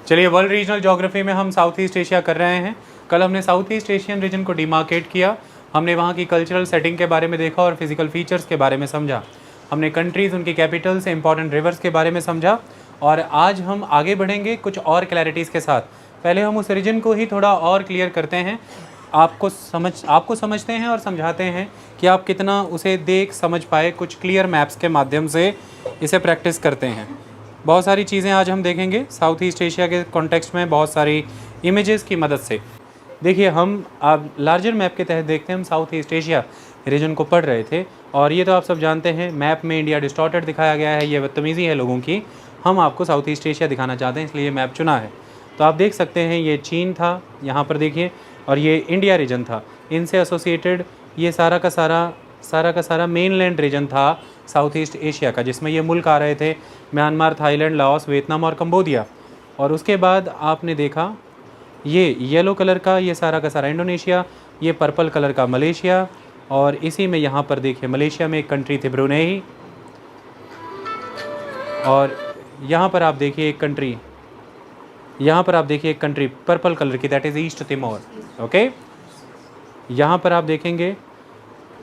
चलिए, world regional geography में हम साउथ ईस्ट एशिया कर रहे हैं। कल हमने साउथ ईस्ट एशियन रीजन को डिमार्केट किया, हमने वहाँ की कल्चरल सेटिंग के बारे में देखा और फिजिकल फीचर्स के बारे में समझा। हमने कंट्रीज़, उनकी कैपिटल से इंपॉर्टेंट रिवर्स के बारे में समझा और आज हम आगे बढ़ेंगे कुछ और क्लैरिटीज़ के साथ। पहले हम उस रीजन को ही थोड़ा और क्लियर करते हैं, आपको समझते हैं और समझाते हैं कि आप कितना उसे देख समझ पाए। कुछ क्लियर मैप्स के माध्यम से इसे प्रैक्टिस करते हैं। बहुत सारी चीज़ें आज हम देखेंगे साउथ ईस्ट एशिया के कॉन्टेक्स्ट में, बहुत सारी इमेजेस की मदद से। देखिए, हम अब लार्जर मैप के तहत देखते हैं, हम साउथ ईस्ट एशिया रीजन को पढ़ रहे थे और ये तो आप सब जानते हैं, मैप में इंडिया डिस्टॉर्टेड दिखाया गया है, ये बदतमीज़ी है लोगों की। हम आपको साउथ ईस्ट एशिया दिखाना चाहते हैं, इसलिए ये मैप चुना है। तो आप देख सकते हैं, ये चीन था यहाँ पर देखिए, और ये इंडिया रीजन था। इनसे एसोसिएटेड ये सारा का सारा मेनलैंड रीजन था साउथ ईस्ट एशिया का, जिसमें ये मुल्क आ रहे थे, म्यांमार, थाईलैंड, लाओस, वियतनाम और कंबोडिया। और उसके बाद आपने देखा ये येलो कलर का ये सारा का सारा इंडोनेशिया, ये पर्पल कलर का मलेशिया, और इसी में यहाँ पर देखिए मलेशिया में एक कंट्री थी ब्रुनेई, और यहाँ पर आप देखिए एक कंट्री पर्पल कलर की, that is east Timor. Okay, यहाँ पर आप देखेंगे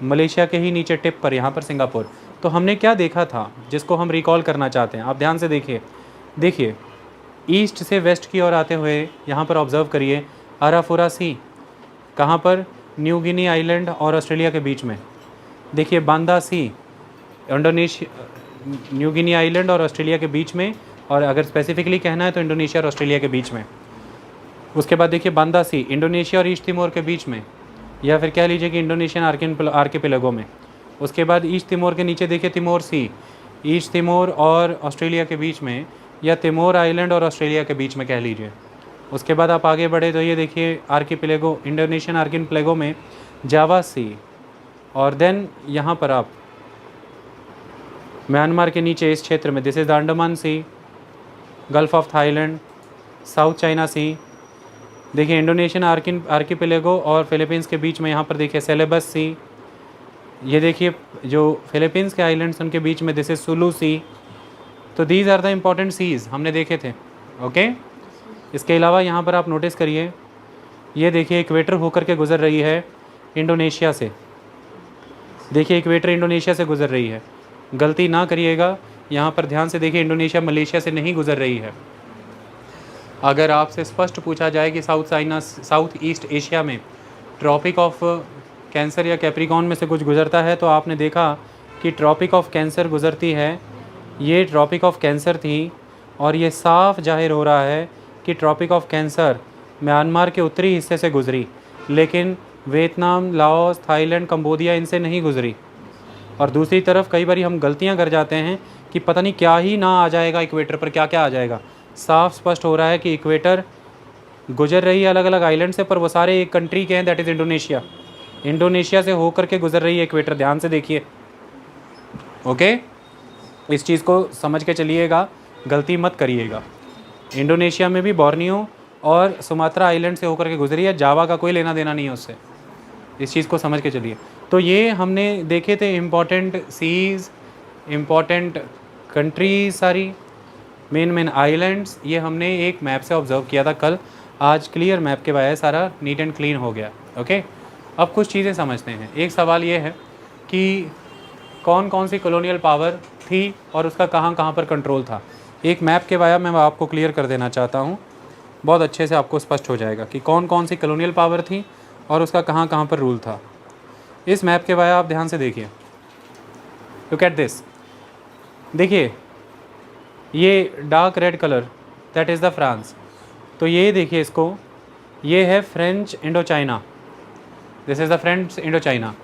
मलेशिया के ही नीचे टिप पर यहाँ पर सिंगापुर। तो हमने क्या देखा था जिसको हम रिकॉल करना चाहते हैं, आप ध्यान से देखिए ईस्ट से वेस्ट की ओर आते हुए यहाँ पर ऑब्ज़र्व करिए अराफुरा सी, कहाँ पर, न्यू गिनी आइलैंड और ऑस्ट्रेलिया के बीच में। देखिए बांदा सी, इंडोनेशिया, न्यू गिनी आइलैंड और ऑस्ट्रेलिया के बीच में, और अगर स्पेसिफिकली कहना है तो इंडोनेशिया और ऑस्ट्रेलिया के बीच में। उसके बाद देखिए बांदा सी, इंडोनेशिया और ईस्ट तिमोर के बीच में, या फिर कह लीजिए कि इंडोनेशियन आर्किपेलागो में। उसके बाद ईस्ट तिमोर के नीचे देखिए तिमोर सी, ईस्ट तिमोर और ऑस्ट्रेलिया के बीच में, या तिमोर आइलैंड और ऑस्ट्रेलिया के बीच में कह लीजिए। उसके बाद आप आगे बढ़े तो ये देखिए आर्किपेलागो, इंडोनेशियन आर्किपेलागो में जावा सी, और देन यहाँ पर आप म्यांमार के नीचे इस क्षेत्र में this is the Andaman Sea, Gulf of Thailand, South China Sea. देखिए इंडोनेशियन आर्किपेलागो और फिलीपींस के बीच में यहाँ पर देखिए सेलेबस सी। ये देखिए जो फिलीपींस के आइलैंड्स उनके बीच में दिस इज सुलू सी। तो these are the important seas हमने देखे थे। ओके, इसके अलावा यहाँ पर आप नोटिस करिए, ये देखिए इक्वेटर होकर के गुजर रही है इंडोनेशिया से। देखिए इक्वेटर इंडोनेशिया से गुजर रही है, गलती ना करिएगा, यहाँ पर ध्यान से देखिए, इंडोनेशिया मलेशिया से नहीं गुजर रही है। अगर आपसे स्पष्ट पूछा जाए कि साउथ ईस्ट एशिया में ट्रॉपिक ऑफ कैंसर या कैप्रिकॉन में से कुछ गुजरता है, तो आपने देखा कि ट्रॉपिक ऑफ कैंसर गुजरती है। ये ट्रॉपिक ऑफ कैंसर थी, और ये साफ जाहिर हो रहा है कि ट्रॉपिक ऑफ कैंसर म्यांमार के उत्तरी हिस्से से गुजरी, लेकिन वियतनाम, लाओस, थाईलैंड, कंबोडिया इनसे नहीं गुजरी। और दूसरी तरफ कई बार हम गलतियां कर जाते हैं कि पता नहीं क्या ही ना आ जाएगा इक्वेटर पर, क्या क्या आ जाएगा। साफ स्पष्ट हो रहा है कि इक्वेटर गुजर रही है अलग अलग आइलैंड से, पर वो सारे एक कंट्री के हैं, दैट इज़ इंडोनेशिया। इंडोनेशिया से होकर के गुजर रही है इक्वेटर, ध्यान से देखिए। ओके, इस चीज़ को समझ के चलिएगा, गलती मत करिएगा। इंडोनेशिया में भी बोर्नियो और सुमात्रा आइलैंड से होकर के गुजरी है, जावा का कोई लेना देना नहीं है उससे। इस चीज़ को समझ के चलिए। तो ये हमने देखे थे इम्पॉर्टेंट सीज़, इम्पॉर्टेंट कंट्रीज, सारी मेन आइलैंड्स, ये हमने एक मैप से ऑब्ज़र्व किया था कल। आज क्लियर मैप के बजाय सारा नीट एंड क्लीन हो गया। ओके, अब कुछ चीज़ें समझते हैं। एक सवाल ये है कि कौन कौन सी कॉलोनियल पावर थी और उसका कहाँ कहाँ पर कंट्रोल था। एक मैप के बजाय मैं आपको क्लियर कर देना चाहता हूँ, बहुत अच्छे से आपको स्पष्ट हो जाएगा कि कौन कौन सी कॉलोनियल पावर थी और उसका कहाँ कहाँ पर रूल था। इस मैप के बजाय आप ध्यान से देखिए, लुक एट दिस। देखिए ये dark red colour, that is the France. तो ये देखिए इसको, ये है French Indo China, this is the French Indo China.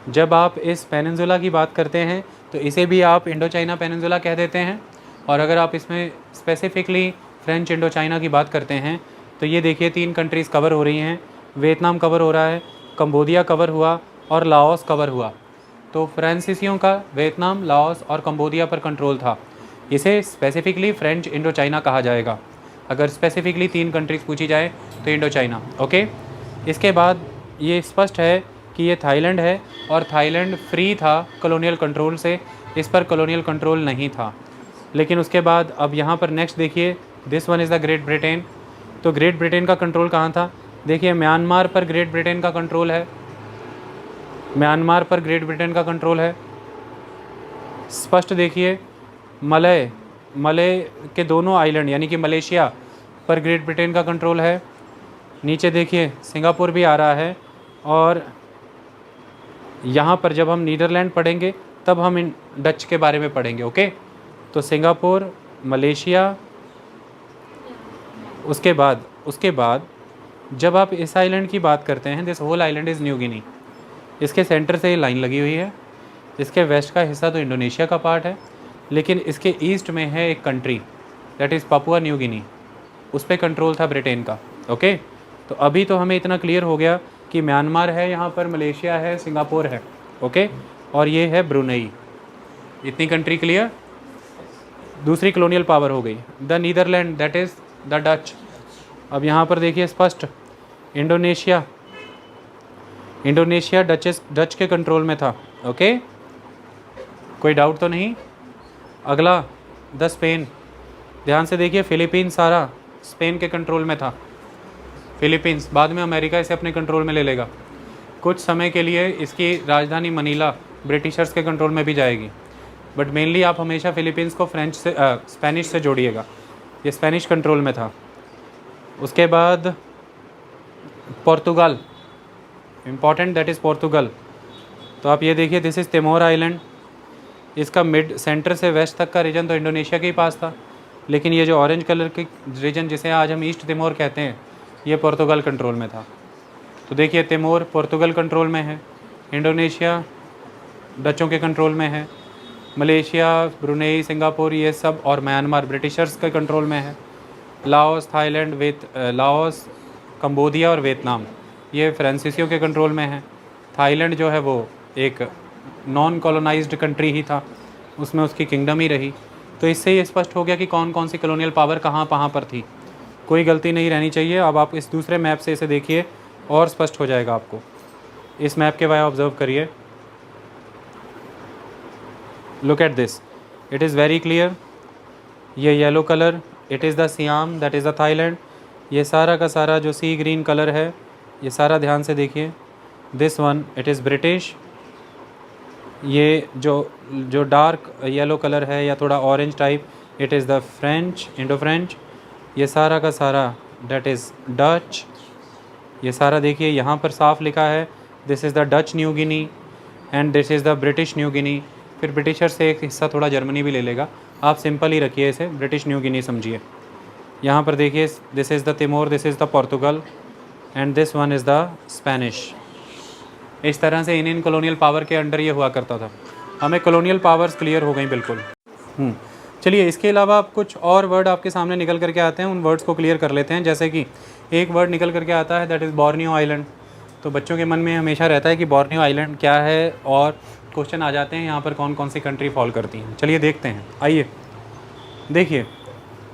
जब आप इस पेनिनसुला की बात करते हैं तो इसे भी आप इंडो चाइना पेनिनसुला कह देते हैं, और अगर आप इसमें स्पेसिफिकली फ्रेंच इंडो चाइना की बात करते हैं तो ये देखिए 3 कंट्रीज़ कवर हो रही हैं। वियतनाम कवर हो रहा है, कंबोडिया कवर हुआ और लाओस कवर हुआ। तो फ्रांसीसियों का वियतनाम, लाओस और कंबोडिया पर कंट्रोल था। इसे स्पेसिफिकली फ्रेंच इंडो चाइना कहा जाएगा। अगर स्पेसिफिकली 3 कंट्रीज़ पूछी जाए तो इंडो चाइना। ओके, इसके बाद ये स्पष्ट है कि ये थाईलैंड है, और थाईलैंड फ्री था कॉलोनियल कंट्रोल से, इस पर कॉलोनियल कंट्रोल नहीं था। लेकिन उसके बाद अब यहाँ पर नेक्स्ट देखिए, this one is the great Britain, तो ग्रेट ब्रिटेन का कंट्रोल कहाँ था? देखिए म्यांमार पर ग्रेट ब्रिटेन का कंट्रोल है, म्यांमार पर ग्रेट ब्रिटेन का कंट्रोल है। स्पष्ट देखिए, मलय मलय के दोनों आइलैंड यानी कि मलेशिया पर ग्रेट ब्रिटेन का कंट्रोल है। नीचे देखिए सिंगापुर भी आ रहा है, और यहाँ पर जब हम नीदरलैंड पढ़ेंगे तब हम इन डच के बारे में पढ़ेंगे। ओके, तो सिंगापुर, मलेशिया, उसके बाद जब आप इस आइलैंड की बात करते हैं, this whole island is New Guinea. इसके सेंटर से ये लाइन लगी हुई है, इसके वेस्ट का हिस्सा तो इंडोनेशिया का पार्ट है, लेकिन इसके ईस्ट में है एक country that is Papua New Guinea, उस पर कंट्रोल था ब्रिटेन का। ओके, तो अभी तो हमें इतना क्लियर हो गया कि म्यांमार है, यहाँ पर मलेशिया है, सिंगापुर है। ओके, और ये है ब्रुनेई। इतनी कंट्री क्लियर। दूसरी कलोनियल पावर हो गई the Netherlands, that is the Dutch. अब यहाँ पर देखिए स्पष्ट, इंडोनेशिया डच के कंट्रोल में था। ओके, कोई डाउट तो नहीं। अगला द स्पेन, ध्यान से देखिए, फिलीपींस सारा स्पेन के कंट्रोल में था। फिलीपींस, बाद में अमेरिका इसे अपने कंट्रोल में ले लेगा। कुछ समय के लिए इसकी राजधानी मनीला ब्रिटिशर्स के कंट्रोल में भी जाएगी, बट मेनली आप हमेशा फिलीपींस को स्पेनिश से जोड़िएगा, ये स्पेनिश कंट्रोल में था। उसके बाद Portugal, important, that is Portugal. तो आप ये देखिए, दिस इज़ तिमोर आइलैंड। इसका मिड सेंटर से वेस्ट तक का रीजन तो इंडोनेशिया के ही पास था, लेकिन ये जो ऑरेंज कलर के रीजन जिसे आज हम ईस्ट तिमोर कहते हैं, ये पोर्तुगल कंट्रोल में था। तो देखिए तिमोर पोर्तुगल कंट्रोल में है, इंडोनेशिया डचों के कंट्रोल में है, मलेशिया, ब्रुनेई, सिंगापुर ये सब और म्यांमार ब्रिटिशर्स के कंट्रोल में है। लाओस, थाईलैंड, लाओस, कंबोडिया और वियतनाम ये फ्रांसीसियों के कंट्रोल में है। थाईलैंड जो है वो एक नॉन कॉलोनाइज्ड कंट्री ही था, उसमें उसकी किंगडम ही रही। तो इससे ये स्पष्ट हो गया कि कौन कौन सी कॉलोनियल पावर कहाँ पर थी। कोई गलती नहीं रहनी चाहिए। अब आप इस दूसरे मैप से इसे देखिए और स्पष्ट हो जाएगा आपको। इस मैप के बारे में ऑब्जर्व करिए, look at this, it is very clear. ये yellow colour, it is the Siam, that is the Thailand. ये सारा का सारा जो सी ग्रीन कलर है, ये सारा ध्यान से देखिए। This one it is British. ये जो डार्क येलो कलर है या थोड़ा orange type, it is the French, Indo French. ये सारा का सारा दैट इज़ डच। ये सारा देखिए यहाँ पर साफ लिखा है, this is the Dutch New Guinea and this is the British New Guinea. फिर ब्रिटिशर से एक हिस्सा थोड़ा जर्मनी भी ले लेगा, आप सिंपल ही रखिए इसे, ब्रिटिश न्यू गिनी समझिए। यहाँ पर देखिए, this is the Timor, this is the Portugal and this one is the Spanish. इस तरह से इन कॉलोनियल पावर के अंडर ये हुआ करता था। हमें कॉलोनियल पावर्स क्लियर हो गई बिल्कुल। चलिए, इसके अलावा आप कुछ और वर्ड आपके सामने निकल करके आते हैं, उन वर्ड्स को क्लियर कर लेते हैं। जैसे कि एक वर्ड निकल करके आता है दैट इज़ बोर्नियो आइलैंड। तो बच्चों के मन में हमेशा रहता है कि बोर्नियो आइलैंड क्या है, और क्वेश्चन आ जाते हैं यहाँ पर कौन कौन सी कंट्री फॉल करती हैं। चलिए देखते हैं, आइए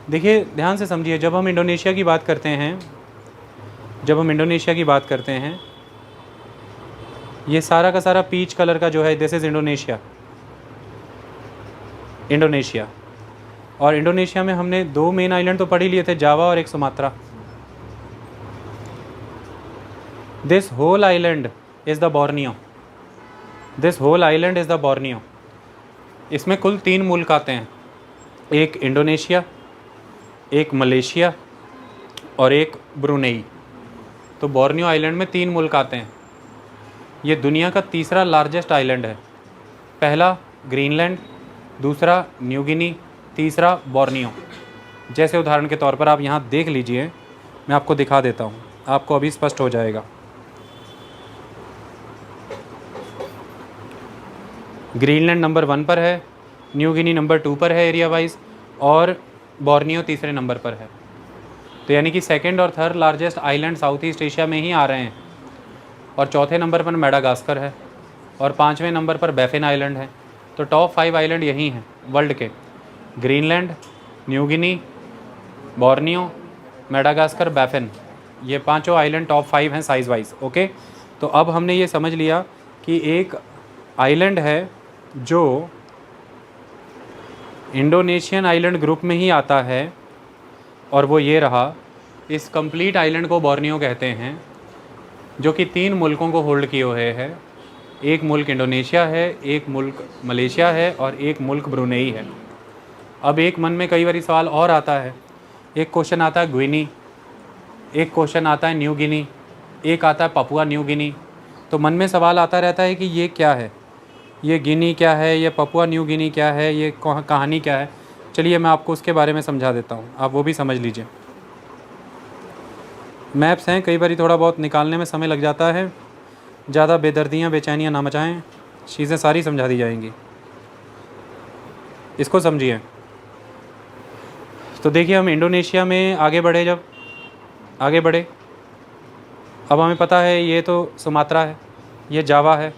देखिए ध्यान से समझिए। जब हम इंडोनेशिया की बात करते हैं, ये सारा का सारा पीच कलर का जो है, दिस इज़ इंडोनेशिया। और इंडोनेशिया में हमने दो मेन आइलैंड तो पढ़ ही लिए थे, जावा और एक Sumatra. This whole island is the Borneo. इसमें कुल 3 मुल्क आते हैं, एक इंडोनेशिया, एक मलेशिया और एक ब्रुनेई। तो बोर्नियो आइलैंड में 3 मुल्क आते हैं। ये दुनिया का तीसरा लार्जेस्ट आइलैंड है। पहला ग्रीनलैंड, दूसरा न्यू गिनी, तीसरा बोर्नियो। जैसे उदाहरण के तौर पर आप यहाँ देख लीजिए, मैं आपको दिखा देता हूँ, आपको अभी स्पष्ट हो जाएगा। ग्रीनलैंड नंबर 1 पर है, न्यू गिनी नंबर 2 पर है एरिया वाइज, और बोर्नियो तीसरे नंबर पर है। तो यानी कि सेकंड और third largest island south East Asia में ही आ रहे हैं। और चौथे नंबर पर मेडागास्कर है, और 5वें नंबर पर बैफिन आइलैंड है। तो टॉप 5 आइलैंड यही हैं वर्ल्ड के, Greenland, New Guinea, Borneo, Madagascar, Baffin. ये 5 आइलैंड टॉप 5 हैं साइज़ वाइज। ओके, तो अब हमने ये समझ लिया कि एक आइलैंड है जो इंडोनेशियन आइलैंड ग्रुप में ही आता है, और वो ये रहा इस कंप्लीट आइलैंड को बोर्नियो कहते हैं, जो कि 3 मुल्कों को होल्ड किए हुए है। एक मुल्क इंडोनेशिया है, एक मुल्क मलेशिया है और एक मुल्क ब्रुनेई है। अब एक मन में कई बार सवाल और आता है, एक क्वेश्चन आता है ग्विनी, एक क्वेश्चन आता है न्यू गिनी, एक आता है पपुआ न्यू गिनी। तो मन में सवाल आता रहता है कि ये क्या है, ये गिनी क्या है, ये पपुआ न्यू गिनी क्या है, ये कहानी क्या है। चलिए मैं आपको उसके बारे में समझा देता हूँ, आप वो भी समझ लीजिए। मैप्स हैं, कई बार थोड़ा बहुत निकालने में समय लग जाता है, ज़्यादा बेदर्दियाँ बेचैनियाँ ना मचाएं, चीज़ें सारी समझा दी जाएंगी, इसको समझिए। तो देखिए हम इंडोनेशिया में आगे बढ़े, जब आगे बढ़े अब हमें पता है ये तो सुमात्रा है, ये जावा है,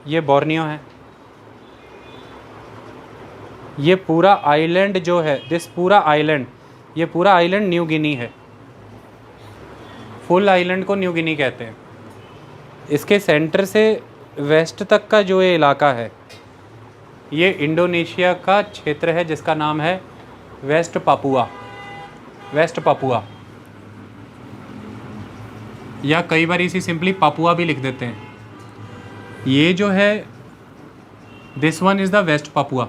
ये बोर्नियो है। ये पूरा आइलैंड जो है, दिस पूरा आइलैंड, ये पूरा आइलैंड न्यू गिनी है। फुल आइलैंड को न्यू गिनी कहते हैं। इसके सेंटर से वेस्ट तक का जो ये इलाका है, ये इंडोनेशिया का क्षेत्र है जिसका नाम है वेस्ट पापुआ। वेस्ट पापुआ, या कई बार इसी सिंपली पापुआ भी लिख देते हैं। ये जो है, this one is the West Papua,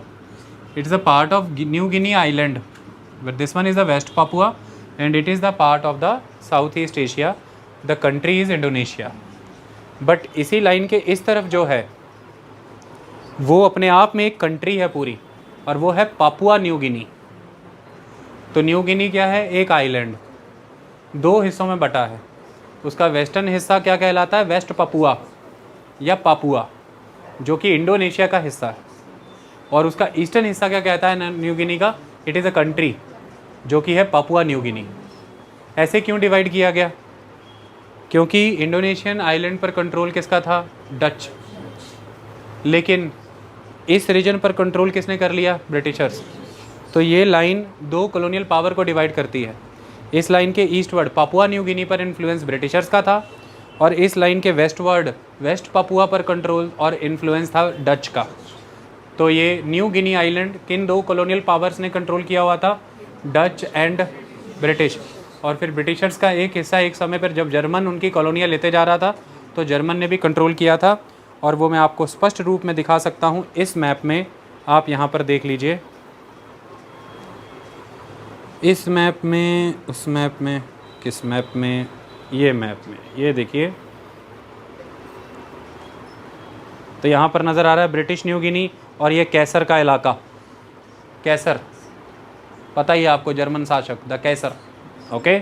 it is a part of New Guinea island, but this one is the West Papua and it is the part of the South East Asia. The country is Indonesia. But इसी line के इस तरफ जो है वो अपने आप में एक कंट्री है पूरी, और वो है पापुआ न्यू गिनी। तो न्यू गिनी क्या है, एक आइलैंड 2 हिस्सों में बटा है। उसका वेस्टर्न हिस्सा क्या कहलाता है, वेस्ट पापुआ या पापुआ, जो कि इंडोनेशिया का हिस्सा है। और उसका ईस्टर्न हिस्सा क्या कहता है न्यू गिनी का, इट इज़ अ कंट्री, जो कि है पापुआ न्यू गिनी। ऐसे क्यों डिवाइड किया गया, क्योंकि इंडोनेशियन आइलैंड पर कंट्रोल किसका था, डच। लेकिन इस रीजन पर कंट्रोल किसने कर लिया, ब्रिटिशर्स। तो ये लाइन 2 कॉलोनियल पावर को डिवाइड करती है। इस लाइन के ईस्टवर्ड पापुआ न्यू गिनी पर इन्फ्लुएंस ब्रिटिशर्स का था, और इस लाइन के वेस्टवर्ड वेस्ट पापुआ पर कंट्रोल और इन्फ्लुएंस था डच का। तो ये न्यू गिनी आइलैंड किन 2 कॉलोनियल पावर्स ने कंट्रोल किया हुआ था, डच एंड ब्रिटिश। और फिर ब्रिटिशर्स का एक हिस्सा एक समय पर जब जर्मन उनकी कॉलोनियाँ लेते जा रहा था, तो जर्मन ने भी कंट्रोल किया था। और वो मैं आपको स्पष्ट रूप में दिखा सकता हूँ इस मैप में, आप यहाँ पर देख लीजिए। इस मैप में, उस मैप में, किस मैप में, ये मैप में, ये देखिए। तो यहाँ पर नज़र आ रहा है ब्रिटिश न्यू गिनी, और ये कैसर का इलाका। कैसर पता ही है आपको, जर्मन शासक, द कैसर। ओके,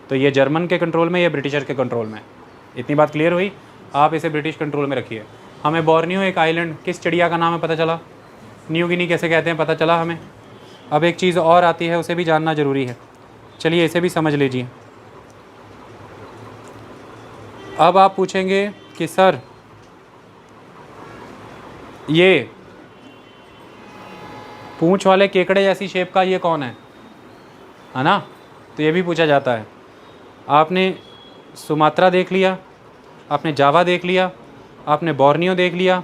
तो ये जर्मन के कंट्रोल में, ये ब्रिटिशर के कंट्रोल में। इतनी बात क्लियर हुई, आप इसे ब्रिटिश कंट्रोल में रखिए। हमें बोर्नियो एक आइलैंड, किस चिड़िया का नाम है पता चला, न्यू गिनी कैसे कहते हैं पता चला हमें। अब एक चीज़ और आती है, उसे भी जानना ज़रूरी है, चलिए इसे भी समझ लीजिए। अब आप पूछेंगे कि सर ये पूंछ वाले केकड़े जैसी शेप का ये कौन है ना, तो ये भी पूछा जाता है। आपने सुमात्रा देख लिया, आपने जावा देख लिया, आपने बोर्नियो देख लिया,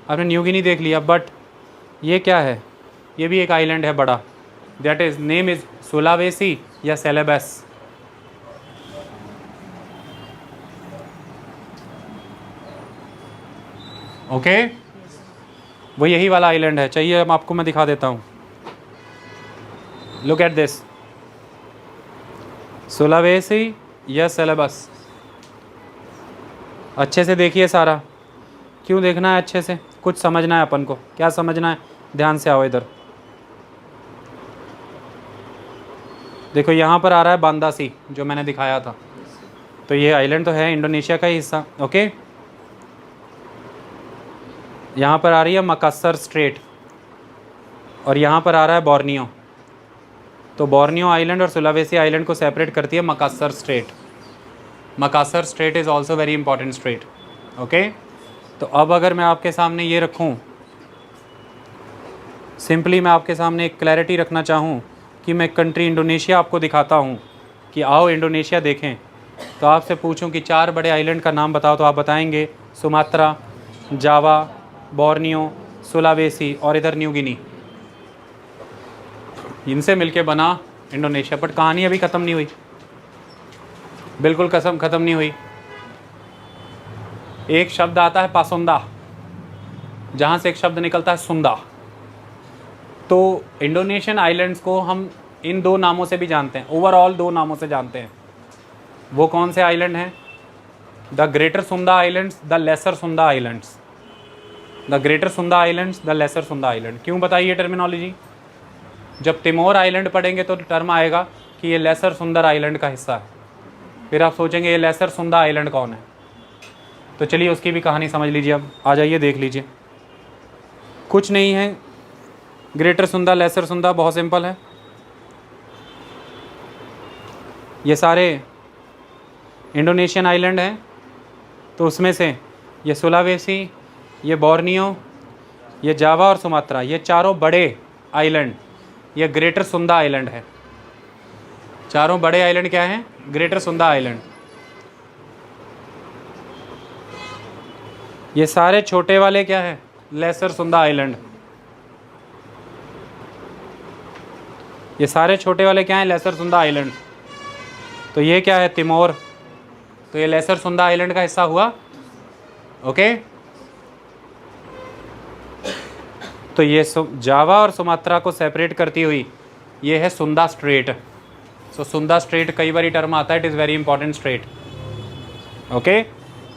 आपने न्यू गिनी देख लिया, बट ये क्या है, ये भी एक आइलैंड है बड़ा, that is name is Sulawesi या सेलेबस। ओके, वो यही वाला आइलैंड है। चाहिए अब आपको मैं दिखा देता हूँ, लुक एट दिस, सुलावेसी या सेलेबस। अच्छे से देखिए सारा। क्यों देखना है अच्छे से, कुछ समझना है अपन को। क्या समझना है, ध्यान से आओ इधर। देखो यहाँ पर आ रहा है बांदा सी, जो मैंने दिखाया था। तो ये आइलैंड तो है इंडोनेशिया का ही हिस्सा। ओके, यहाँ पर आ रही है मकासर स्ट्रेट, और यहाँ पर आ रहा है बोर्नियो। तो बोर्नियो आइलैंड और सुलावेसी आइलैंड को सेपरेट करती है Makassar straight. Makassar straight is also very important straight. Okay, तो अब अगर मैं आपके सामने ये रखूँ, सिंपली मैं आपके सामने एक क्लैरिटी रखना चाहूँ कि मैं कंट्री इंडोनेशिया आपको दिखाता हूँ कि आओ इंडोनेशिया देखें, तो आपसे पूछूं कि 4 बड़े आइलैंड का नाम बताओ, तो आप बताएंगे सुमात्रा, जावा, बोर्नियो, सुलावेसी और इधर न्यू गिनी। इनसे मिलके बना इंडोनेशिया। बट कहानी अभी ख़त्म नहीं हुई, बिल्कुल कसम ख़त्म नहीं हुई। एक शब्द आता है पासुंदा, जहाँ से एक शब्द निकलता है सुंदा। तो इंडोनेशियन आइलैंड्स को हम इन दो नामों से भी जानते हैं, ओवरऑल दो नामों से जानते हैं। वो कौन से आइलैंड हैं? The Greater Sunda Islands, the Lesser Sunda Islands. The Greater Sunda Islands, the Lesser Sunda Island. क्यों बताइए टर्मिनोलॉजी? जब तिमोर आइलैंड पढ़ेंगे तो टर्म आएगा कि ये लेसर सुंदर आइलैंड का हिस्सा है। फिर आप सोचेंगे ये लेसर सुंदा आइलैंड कौन है? तो चलिए उसकी भी कहानी समझ लीजिए। अब आ जाइए, देख लीजिए। कुछ नहीं है ग्रेटर सुंदा लेसर सुंदा, बहुत सिंपल है। ये सारे इंडोनेशियन आइलैंड हैं, तो उसमें से ये सुलावेसी, ये बोर्नियो, ये जावा और सुमात्रा, ये चारों बड़े आइलैंड ये ग्रेटर सुंदा आइलैंड है। चारों बड़े आइलैंड क्या हैं? Greater Sunda Island. ये सारे छोटे वाले क्या है? Lesser Sunda Island. ये सारे छोटे वाले क्या हैं? Lesser Sunda Island. तो ये क्या है? तिमोर। तो ये लेसर सुंदा आइलैंड का हिस्सा हुआ। ओके, तो ये जावा और सुमात्रा को सेपरेट करती हुई ये है सुंदा स्ट्रेट। सो सुंदा स्ट्रेट कई बार टर्म आता है, it is very important straight. Okay,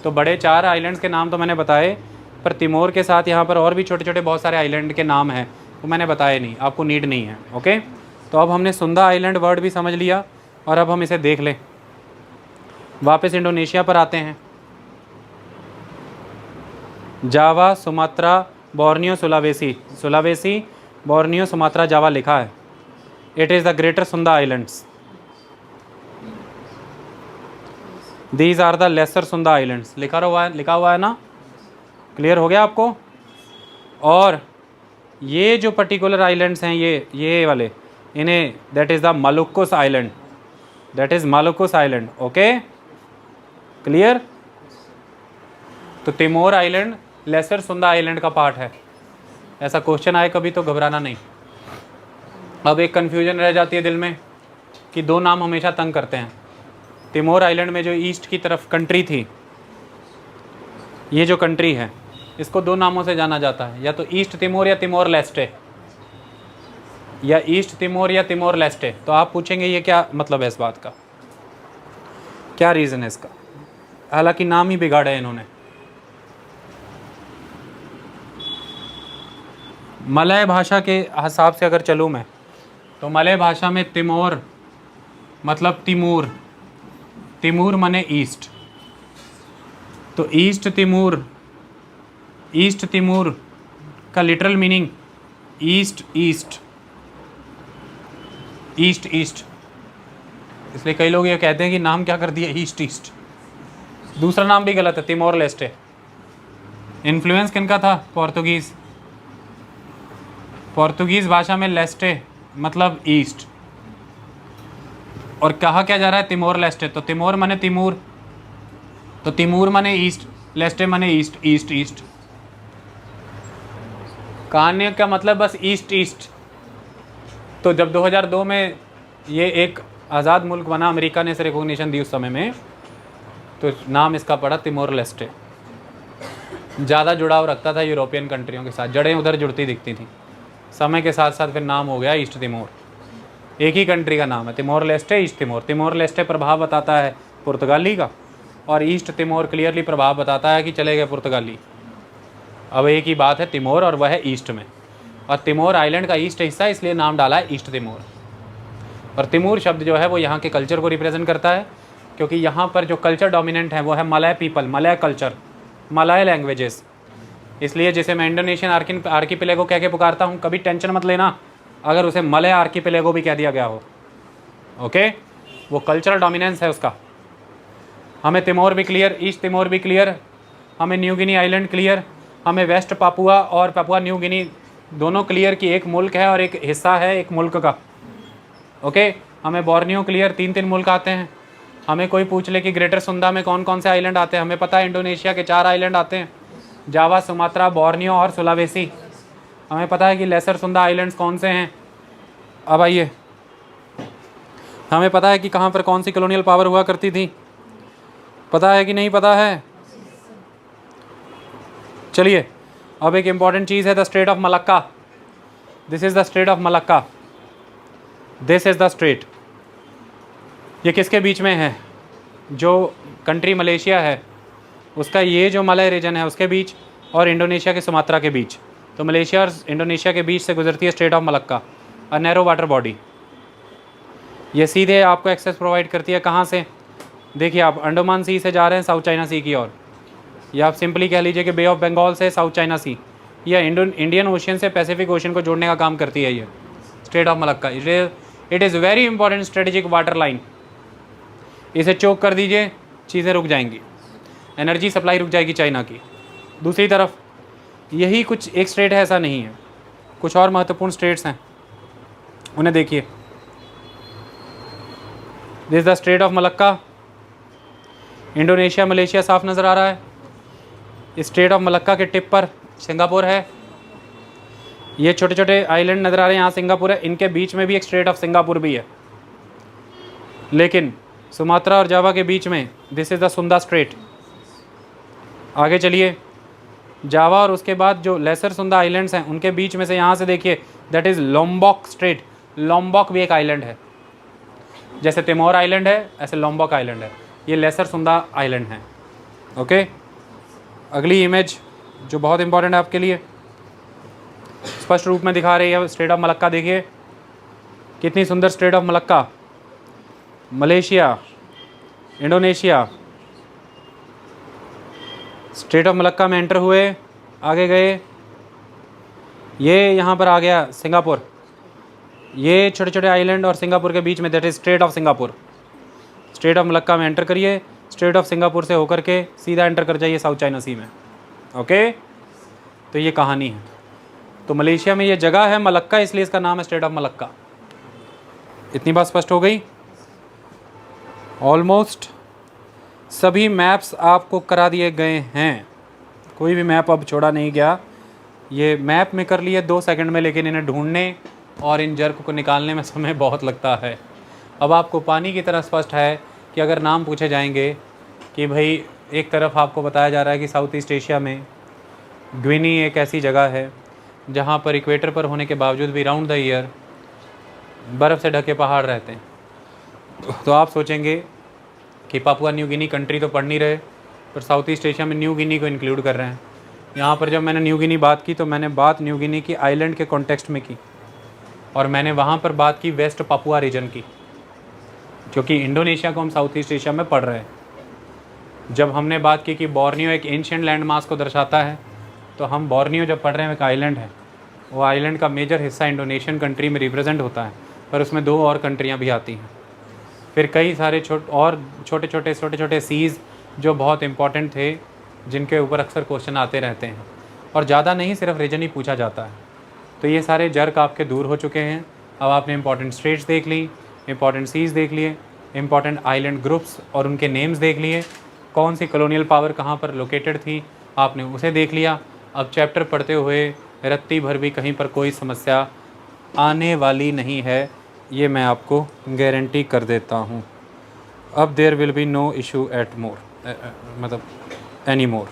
तो बड़े चार आइलैंड्स के नाम तो मैंने बताए, पर तिमोर के साथ यहाँ पर और भी छोटे छोटे बहुत सारे आइलैंड के नाम हैं, वो मैंने बताए नहीं, आपको नीड नहीं है। ओके, तो अब हमने सुंदा आइलैंड वर्ड भी समझ लिया, और अब हम इसे देख लें। वापस इंडोनेशिया पर आते हैं। Java, Sumatra, Borneo, Sulawesi. Sulawesi, Borneo, Sumatra, Java लिखा है। It is the Greater Sunda Islands. These are the Lesser Sunda Islands. लिखा हुआ है ना? क्लियर हो गया आपको? और ये जो पर्टिकुलर आइलैंड्स हैं, ये वाले, इन्हें that is the Malukus island. That is Malukus island. Okay, clear? तो Timor island Lesser Sunda island का पार्ट है। ऐसा क्वेश्चन आए कभी तो घबराना नहीं। अब एक कन्फ्यूजन रह जाती है दिल में कि दो नाम हमेशा तंग करते हैं। तिमोर आइलैंड में जो ईस्ट की तरफ कंट्री थी, ये जो कंट्री है, इसको दो नामों से जाना जाता है, या तो ईस्ट तिमोर या तिमोर लेस्टे, या ईस्ट तिमोर या तिमोर लेस्टे। तो आप पूछेंगे ये क्या मतलब है इस बात का, क्या रीज़न है इसका? हालांकि नाम ही बिगाड़े हैं इन्होंने। मलय भाषा के हिसाब से अगर चलूँ मैं, तो मलय भाषा में तिमोर मतलब तिमूर। तिमूर माने ईस्ट। तो ईस्ट तिमूर का literal meaning east east east east. इसलिए कई लोग ये कहते हैं कि नाम क्या कर दिया, ईस्ट ईस्ट। दूसरा नाम भी गलत है, तिमोर लेस्टे। इन्फ्लुएंस किनका था? पोर्तुगीज़। पोर्तुगीज़ भाषा में लेस्टे मतलब ईस्ट, और कहा क्या जा रहा है? Timor Leste. तो तिमोर माने तिमूर, तो तिमूर माने ईस्ट, लेस्टे माने ईस्ट ईस्ट ईस्ट। कहानी का मतलब बस ईस्ट ईस्ट। तो जब 2002 में ये एक आज़ाद मुल्क बना, अमेरिका ने इसे रिकॉग्निशन दी उस समय में, तो नाम इसका पड़ा तिमोर लेस्टे। ज़्यादा जुड़ाव रखता था यूरोपियन कंट्रियों के साथ, जड़ें उधर जुड़ती दिखती थी। समय के साथ साथ फिर नाम हो गया ईस्ट तिमोर। एक ही कंट्री का नाम है, Timor Leste, east Timor. Timor Leste प्रभाव बताता है पुर्तगाली का, और ईस्ट तिमोर क्लियरली प्रभाव बताता है कि चले गए पुर्तगाली। अब एक ही बात है तिमोर, और वह है ईस्ट में, और तिमोर आइलैंड का ईस्ट हिस्सा, इसलिए नाम डाला है ईस्ट तिमोर। और तिमूर शब्द जो है वो यहाँ के कल्चर को रिप्रेजेंट करता है, क्योंकि यहाँ पर जो कल्चर डोमिनेंट है वो है Malay people, Malay culture, Malay languages. इसलिए जिसे मैं इंडोनेशियन आर्कीपेलागो कह के पुकारता हूँ, कभी टेंशन मत लेना अगर उसे मलय आर्कीपेलागो भी कह दिया गया हो। ओके, वो कल्चरल डोमिनेंस है उसका। हमें तिमोर भी क्लियर, ईस्ट तिमोर भी क्लियर, हमें न्यू गिनी आइलैंड क्लियर, हमें वेस्ट पापुआ और पापुआ न्यू गिनी दोनों क्लियर कि एक मुल्क है और एक हिस्सा है एक मुल्क का। ओके, हमें बोर्नियो क्लियर, 3 मुल्क आते हैं। हमें कोई पूछ ले कि ग्रेटर सुंदा में कौन कौन से आइलैंड आते हैं, हमें पता है इंडोनेशिया के 4 आइलैंड आते हैं, जावा, सुमात्रा, बोर्नियो और सुलावेसी। हमें पता है कि लेसर सुंदा आइलैंड्स कौन से हैं। अब आइए, हमें पता है कि कहाँ पर कौन सी कॉलोनियल पावर हुआ करती थी, पता है कि नहीं पता है? चलिए, अब एक इम्पॉर्टेंट चीज़ है the straight of Malacca. This is the straight of Malacca, this is the straight. ये किसके बीच में है? जो कंट्री मलेशिया है उसका ये जो मलय रीजन है उसके बीच, और इंडोनेशिया के सुमात्रा के बीच। तो मलेशिया और इंडोनेशिया के बीच से गुजरती है straight of Malacca, a narrow water body. ये सीधे आपको एक्सेस प्रोवाइड करती है कहाँ से? देखिए, आप अंडमान सी से जा रहे हैं साउथ चाइना सी की ओर, या आप सिंपली कह लीजिए कि बे ऑफ बंगाल से साउथ चाइना सी, या इंडियन ओशियन से पैसिफिक ओशियन को जोड़ने का काम करती है ये straight of Malacca. It is very important strategic water line. इसे चोक कर दीजिए, चीज़ें रुक जाएंगी, एनर्जी सप्लाई रुक जाएगी चाइना की। दूसरी तरफ यही कुछ एक स्ट्रेट है ऐसा नहीं है, कुछ और महत्वपूर्ण स्ट्रेट्स हैं, उन्हें देखिए। This the straight of Malacca, Indonesia Malaysia साफ नज़र आ रहा है। स्ट्रेट ऑफ मलक्का के टिप पर सिंगापुर है। ये छोटे छोटे आइलैंड नज़र आ रहे हैं, यहाँ सिंगापुर है, इनके बीच में भी एक स्ट्रेट ऑफ सिंगापुर भी है। लेकिन सुमात्रा और जावा के बीच में this is the Sunda straight. आगे चलिए, जावा और उसके बाद जो लेसर सुंदा आइलैंड्स हैं उनके बीच में से यहाँ से देखिए, दैट इज़ लोम्बॉक स्ट्रेट। लोम्बॉक भी एक आइलैंड है, जैसे तिमोर आइलैंड है ऐसे लोम्बॉक आइलैंड है, ये लेसर सुंदा आइलैंड है। ओके, अगली इमेज जो बहुत इंपॉर्टेंट है आपके लिए, स्पष्ट रूप में दिखा रही है स्ट्रेट ऑफ मलक्का। देखिए कितनी सुंदर straight of Malacca, Malaysia, Indonesia, straight of Malacca में एंटर हुए, आगे गए, ये यहाँ पर आ गया सिंगापुर, ये छोटे छोटे आइलैंड और सिंगापुर के बीच में that is straight of Singapore. Straight of Malacca में एंटर करिए, स्ट्रेट ऑफ सिंगापुर से होकर के सीधा एंटर कर जाइए साउथ चाइना सी में। ओके, तो ये कहानी है। तो मलेशिया में ये जगह है मलक्का, इसलिए इसका नाम है स्ट्रेट ऑफ मलक्का। इतनी बात स्पष्ट हो गई। ऑलमोस्ट सभी मैप्स आपको करा दिए गए हैं, कोई भी मैप अब छोड़ा नहीं गया। ये मैप में कर लिए 2 सेकंड में, लेकिन इन्हें ढूंढने और इन जर्क को निकालने में समय बहुत लगता है। अब आपको पानी की तरह स्पष्ट है कि अगर नाम पूछे जाएंगे कि भाई, एक तरफ आपको बताया जा रहा है कि साउथ ईस्ट एशिया में ग्विनी एक ऐसी जगह है जहाँ पर इक्वेटर पर होने के बावजूद भी राउंड द ईयर बर्फ़ से ढके पहाड़ रहते हैं। तो आप सोचेंगे कि पापुआ न्यू गिनी कंट्री तो पढ़ नहीं रहे, पर साउथ ईस्ट एशिया में न्यू गिनी को इंक्लूड कर रहे हैं। यहाँ पर जब मैंने न्यू गिनी बात की तो मैंने बात न्यू गिनी की आइलैंड के कॉन्टेक्स्ट में की, और मैंने वहाँ पर बात की वेस्ट पापुआ रीजन की, क्योंकि इंडोनेशिया को हम साउथ ईस्ट एशिया में पढ़ रहे हैं। जब हमने बात की कि बोर्नियो एक एंशिएंट लैंड मास को दर्शाता है, तो हम बोर्नियो जब पढ़ रहे हैं एक आइलैंड है, वो आइलैंड का मेजर हिस्सा इंडोनेशियन कंट्री में रिप्रेजेंट होता है, पर उसमें 2 और कंट्रियाँ भी आती हैं। फिर कई सारे छोटे छोटे सीज़ जो बहुत इंपॉर्टेंट थे, जिनके ऊपर अक्सर क्वेश्चन आते रहते हैं, और ज़्यादा नहीं, सिर्फ रीजन ही पूछा जाता है। तो ये सारे जर्क आपके दूर हो चुके हैं। अब आपने इंपॉर्टेंट स्ट्रेट्स देख ली, इंपॉर्टेंट सीज़ देख लिए, इंपॉर्टेंट आइलैंड ग्रुप्स और उनके नेम्स देख लिए, कौन सी कॉलोनियल पावर कहाँ पर लोकेटेड थी आपने उसे देख लिया। अब चैप्टर पढ़ते हुए रत्ती भर भी कहीं पर कोई समस्या आने वाली नहीं है, ये मैं आपको गारंटी कर देता हूँ। अब there will be no issue at more, मतलब एनी मोर।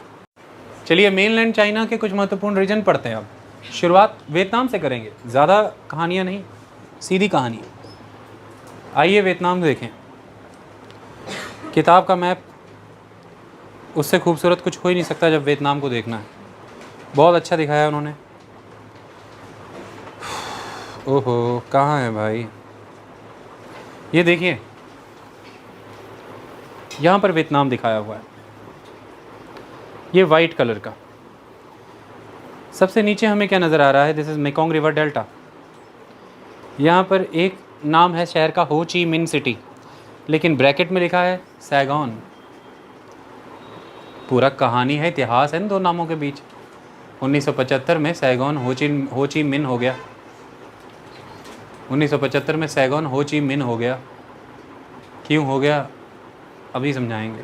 चलिए, मेनलैंड चाइना के कुछ महत्वपूर्ण रीजन पढ़ते हैं। अब शुरुआत वियतनाम से करेंगे, ज़्यादा कहानियाँ नहीं, सीधी कहानी। आइए वियतनाम देखें। किताब का मैप उससे खूबसूरत कुछ हो ही नहीं सकता जब वियतनाम को देखना है। बहुत अच्छा दिखाया उन्होंने। ओहो, कहाँ है भाई? ये देखिए, यहाँ पर वियतनाम दिखाया हुआ है, ये वाइट कलर का। सबसे नीचे हमें क्या नज़र आ रहा है? This is Mekong river delta. यहाँ पर एक नाम है शहर का, हो ची मिन सिटी, लेकिन ब्रैकेट में लिखा है सैगॉन। पूरा कहानी है, इतिहास है इन 2 नामों के बीच। 1975 में सैगॉन हो ची मिन हो गया। 1975 में सैगॉन हो ची मिन हो गया। क्यों हो गया अभी समझाएंगे।